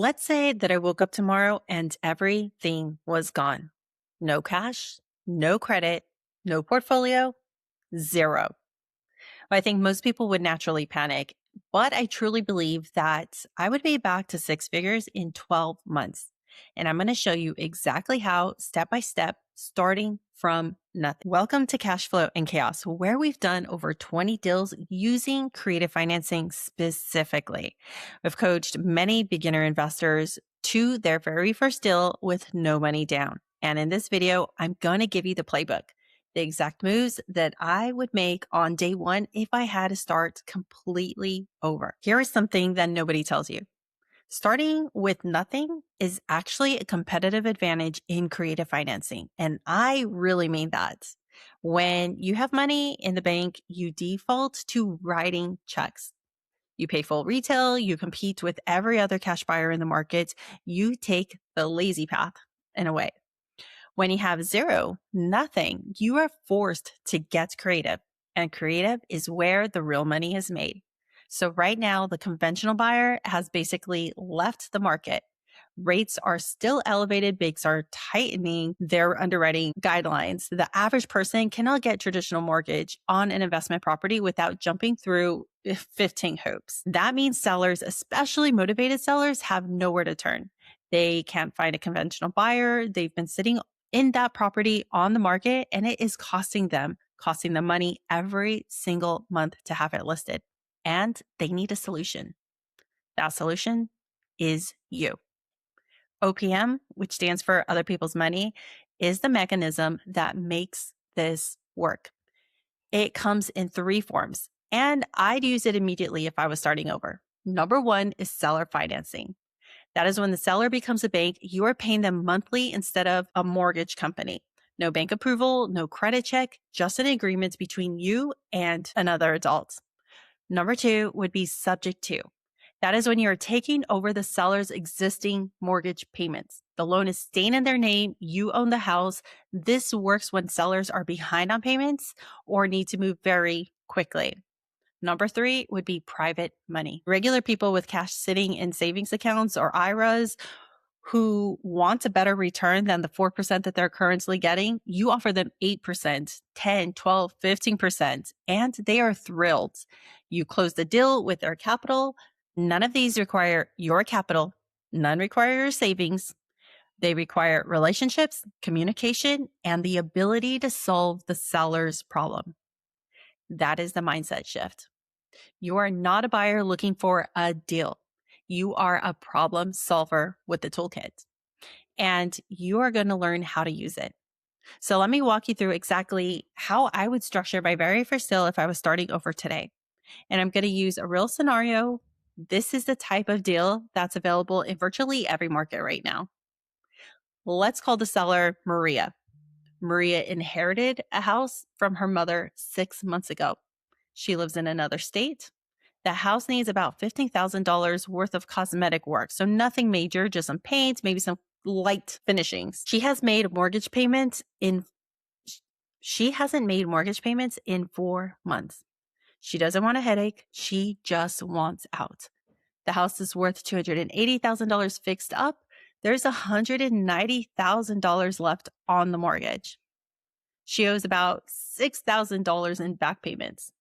Let's say that I woke up tomorrow and everything was gone. No cash, no credit, no portfolio, zero. I think most people would naturally panic, but I truly believe that I would be back to six figures in 12 months. And I'm going to show you exactly how, step by step, starting from nothing. Welcome to Cash Flow and Chaos, where we've done over 20 deals using creative financing specifically. I've coached many beginner investors to their very first deal with no money down. And in this video, I'm going to give you the playbook, the exact moves that I would make on day one if I had to start completely over. Here is something that nobody tells you. Starting with nothing is actually a competitive advantage in creative financing. And I really mean that. When you have money in the bank, you default to writing checks. You pay full retail, you compete with every other cash buyer in the market, you take the lazy path in a way. When you have zero, nothing, you are forced to get creative. And creative is where the real money is made. So right now, the conventional buyer has basically left the market. Rates are still elevated. Banks are tightening their underwriting guidelines. The average person cannot get traditional mortgage on an investment property without jumping through 15 hoops. That means sellers, especially motivated sellers, have nowhere to turn. They can't find a conventional buyer. They've been sitting in that property on the market, and it is costing them money every single month to have it listed. And they need a solution. That solution is you. OPM, which stands for other people's money, is the mechanism that makes this work. It comes in three forms, and I'd use it immediately if I was starting over. Number one is seller financing. That is when the seller becomes a bank, you are paying them monthly instead of a mortgage company. No bank approval, no credit check, just an agreement between you and another adult. Number two would be subject to. That is when you're taking over the seller's existing mortgage payments. The loan is staying in their name. You own the house. This works when sellers are behind on payments or need to move very quickly. Number three would be private money. Regular people with cash sitting in savings accounts or IRAs who want a better return than the 4% that they're currently getting, you offer them 8%, 10, 12, 15%, and they are thrilled. You close the deal with their capital. None of these require your capital. None require your savings. They require relationships, communication, and the ability to solve the seller's problem. That is the mindset shift. You are not a buyer looking for a deal. You are a problem solver with the toolkit, and you are going to learn how to use it. So let me walk you through exactly how I would structure my very first deal if I was starting over today. And I'm going to use a real scenario. This is the type of deal that's available in virtually every market right now. Let's call the seller Maria. Maria inherited a house from her mother 6 months ago. She lives in another state. The house needs about $15,000 worth of cosmetic work. So nothing major, just some paint, maybe some light finishings. She hasn't made mortgage payments in 4 months. She doesn't want a headache. She just wants out. The house is worth $280,000 fixed up. There's $190,000 left on the mortgage. She owes about $6,000 in back payments.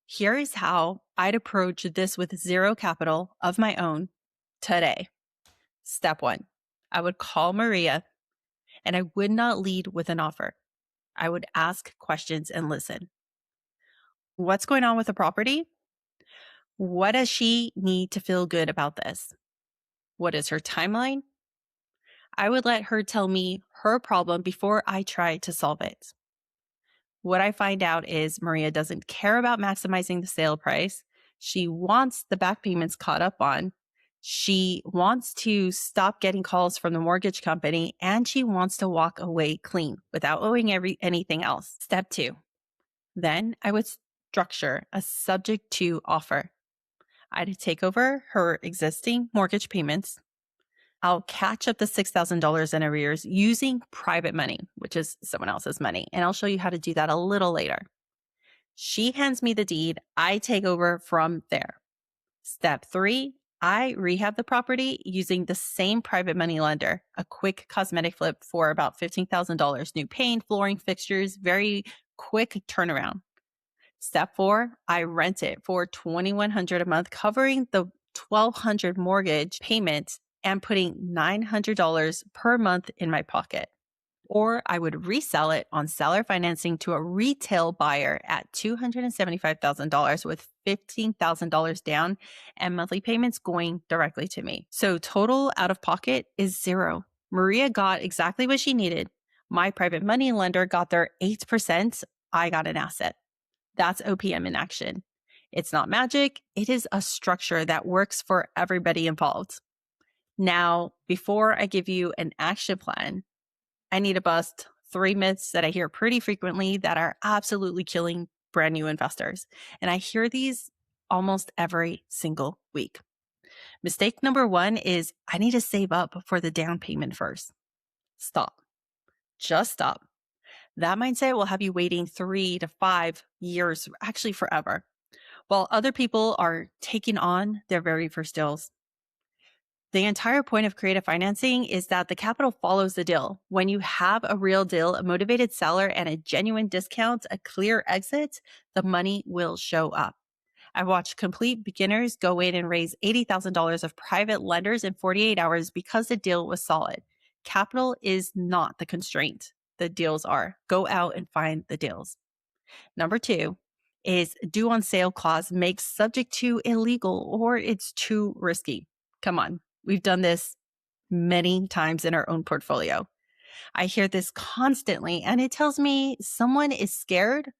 Here is how I'd approach this with zero capital of my own today. Step one, I would call Maria and I would not lead with an offer. I would ask questions and listen. What's going on with the property? What does she need to feel good about this? What is her timeline? I would let her tell me her problem before I try to solve it. What I find out is Maria doesn't care about maximizing the sale price. She wants the back payments caught up on. She wants to stop getting calls from the mortgage company, and she wants to walk away clean without owing anything else. Step two. Then I would structure a subject to offer. I'd take over her existing mortgage payments. I'll catch up the $6,000 in arrears using private money, which is someone else's money. And I'll show you how to do that a little later. She hands me the deed. I take over from there. Step three, I rehabbed the property using the same private money lender, a quick cosmetic flip for about $15,000, new paint, flooring, fixtures, very quick turnaround. Step 4, I rent it for $2,100 a month, covering the $1,200 mortgage payment and putting $900 per month in my pocket. Or I would resell it on seller financing to a retail buyer at $275,000 with $15,000 down and monthly payments going directly to me. So total out of pocket is zero. Maria got exactly what she needed. My private money lender got their 8%. I got an asset. That's OPM in action. It's not magic. It is a structure that works for everybody involved. Now, before I give you an action plan, I need to bust 3 myths that I hear pretty frequently that are absolutely killing brand new investors. And I hear these almost every single week. Mistake number 1 is I need to save up for the down payment first. Stop. Just stop. That mindset will have you waiting 3 to 5 years, actually forever, while other people are taking on their very first deals. The entire point of creative financing is that the capital follows the deal. When you have a real deal, a motivated seller, and a genuine discount, a clear exit, the money will show up. I've watched complete beginners go in and raise $80,000 of private lenders in 48 hours because the deal was solid. Capital is not the constraint. The deals are. Go out and find the deals. Number 2 is due on sale clause makes subject to illegal or it's too risky. Come on. We've done this many times in our own portfolio. I hear this constantly, and it tells me someone is scared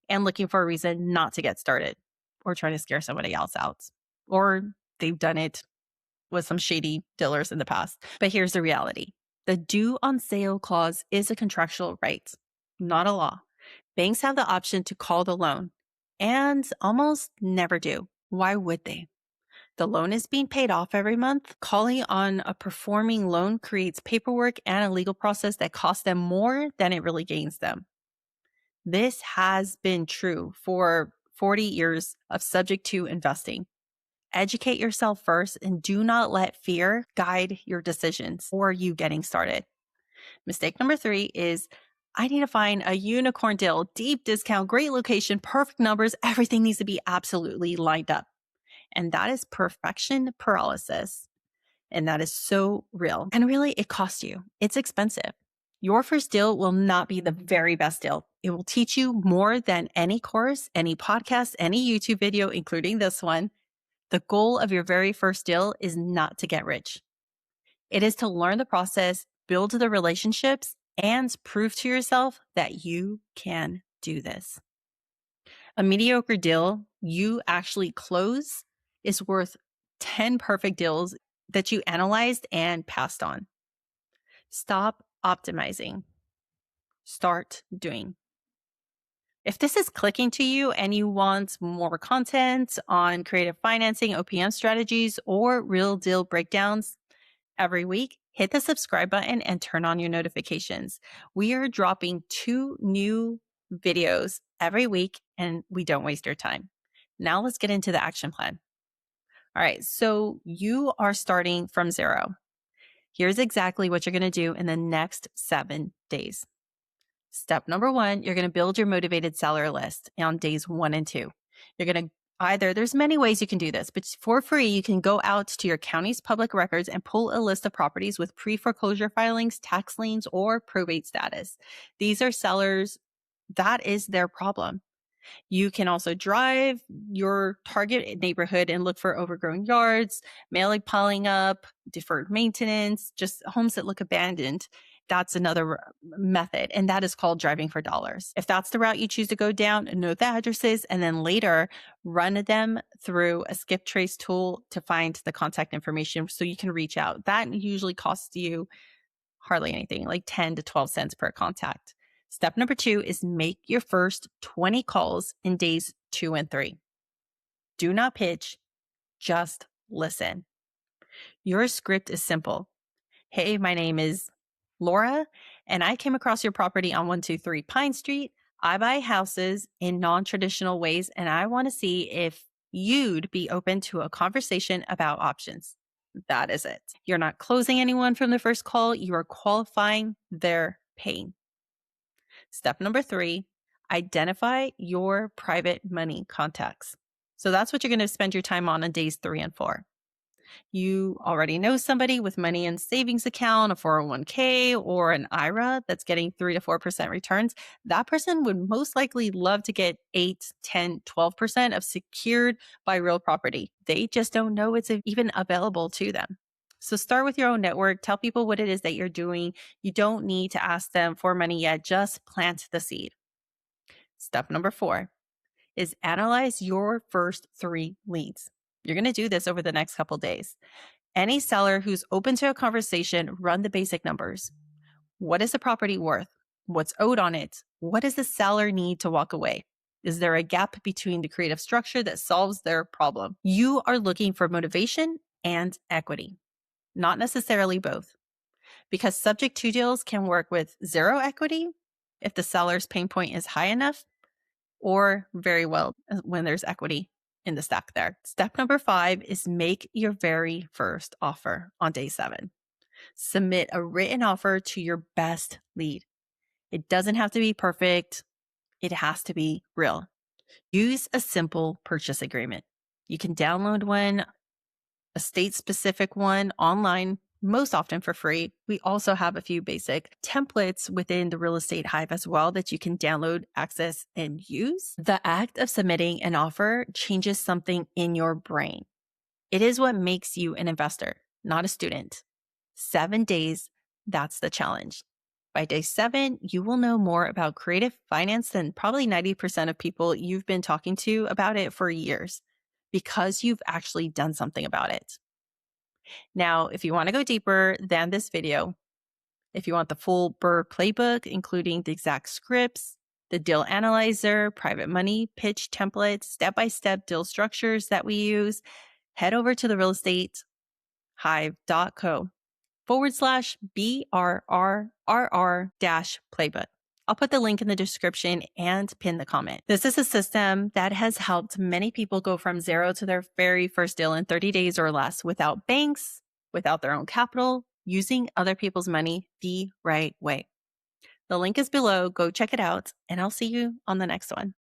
and looking for a reason not to get started or trying to scare somebody else out, or they've done it with some shady dealers in the past. But here's the reality. The due on sale clause is a contractual right, not a law. Banks have the option to call the loan and almost never do. Why would they? The loan is being paid off every month. Calling on a performing loan creates paperwork and a legal process that costs them more than it really gains them. This has been true for 40 years of subject to investing. Educate yourself first and do not let fear guide your decisions or you getting started. Mistake number 3 is I need to find a unicorn deal, deep discount, great location, perfect numbers. Everything needs to be absolutely lined up. And that is perfection paralysis. And that is so real. And really, it costs you. It's expensive. Your first deal will not be the very best deal. It will teach you more than any course, any podcast, any YouTube video, including this one. The goal of your very first deal is not to get rich. It is to learn the process, build the relationships, and prove to yourself that you can do this. A mediocre deal you actually close is worth 10 perfect deals that you analyzed and passed on. Stop optimizing. Start doing. If this is clicking to you and you want more content on creative financing, OPM strategies, or real deal breakdowns every week, hit the subscribe button and turn on your notifications. We are dropping 2 new videos every week and we don't waste your time. Now let's get into the action plan. All right, so you are starting from zero. Here's exactly what you're going to do in the next 7 days. Step number 1, you're going to build your motivated seller list on days 1 and 2. You're going to there's many ways you can do this, but for free, you can go out to your county's public records and pull a list of properties with pre-foreclosure filings, tax liens, or probate status. These are sellers, that is their problem. You can also drive your target neighborhood and look for overgrown yards, mail piling up, deferred maintenance, just homes that look abandoned. That's another method, and that is called driving for dollars. If that's the route you choose to go down, note the addresses, and then later run them through a skip trace tool to find the contact information so you can reach out. That usually costs you hardly anything, like 10 to 12 cents per contact. Step number 2 is make your first 20 calls in days 2 and 3. Do not pitch, just listen. Your script is simple. Hey, my name is Laura, and I came across your property on 123 Pine Street. I buy houses in non-traditional ways, and I want to see if You'd be open to a conversation about options. That is it. You're not closing anyone from the first call, you are qualifying their pain. Step number 3, identify your private money contacts. So that's what you're going to spend your time on days 3 and 4. You already know somebody with money in savings account, a 401k, or an IRA that's getting 3 to 4% returns. That person would most likely love to get 8, 10, 12% of secured by real property. They just don't know it's even available to them. So start with your own network. Tell people what it is that you're doing. You don't need to ask them for money yet. Just plant the seed. Step number 4 is analyze your first 3 leads. You're going to do this over the next couple days. Any seller who's open to a conversation, run the basic numbers. What is the property worth? What's owed on it? What does the seller need to walk away? Is there a gap between the creative structure that solves their problem? You are looking for motivation and equity, not necessarily both, because subject to deals can work with 0 equity if the seller's pain point is high enough, or very well when there's equity in the stack there. Step number 5 is make your very first offer on day 7. Submit a written offer to your best lead. It doesn't have to be perfect. It has to be real. Use a simple purchase agreement. You can download one, a state-specific one online, most often for free. We also have a few basic templates within the Real Estate Hive as well that you can download, access, and use. The act of submitting an offer changes something in your brain. It is what makes you an investor, not a student. 7 days, that's the challenge. By day 7, you will know more about creative finance than probably 90% of people you've been talking to about it for years, because you've actually done something about it. Now, if you want to go deeper than this video, if you want the full BRRRR playbook, including the exact scripts, the deal analyzer, private money, pitch templates, step-by-step deal structures that we use, head over to the realestatehive.co/BRRRR-playbook. I'll put the link in the description and pin the comment. This is a system that has helped many people go from 0 to their very first deal in 30 days or less without banks, without their own capital, using other people's money the right way. The link is below. Go check it out, and I'll see you on the next one.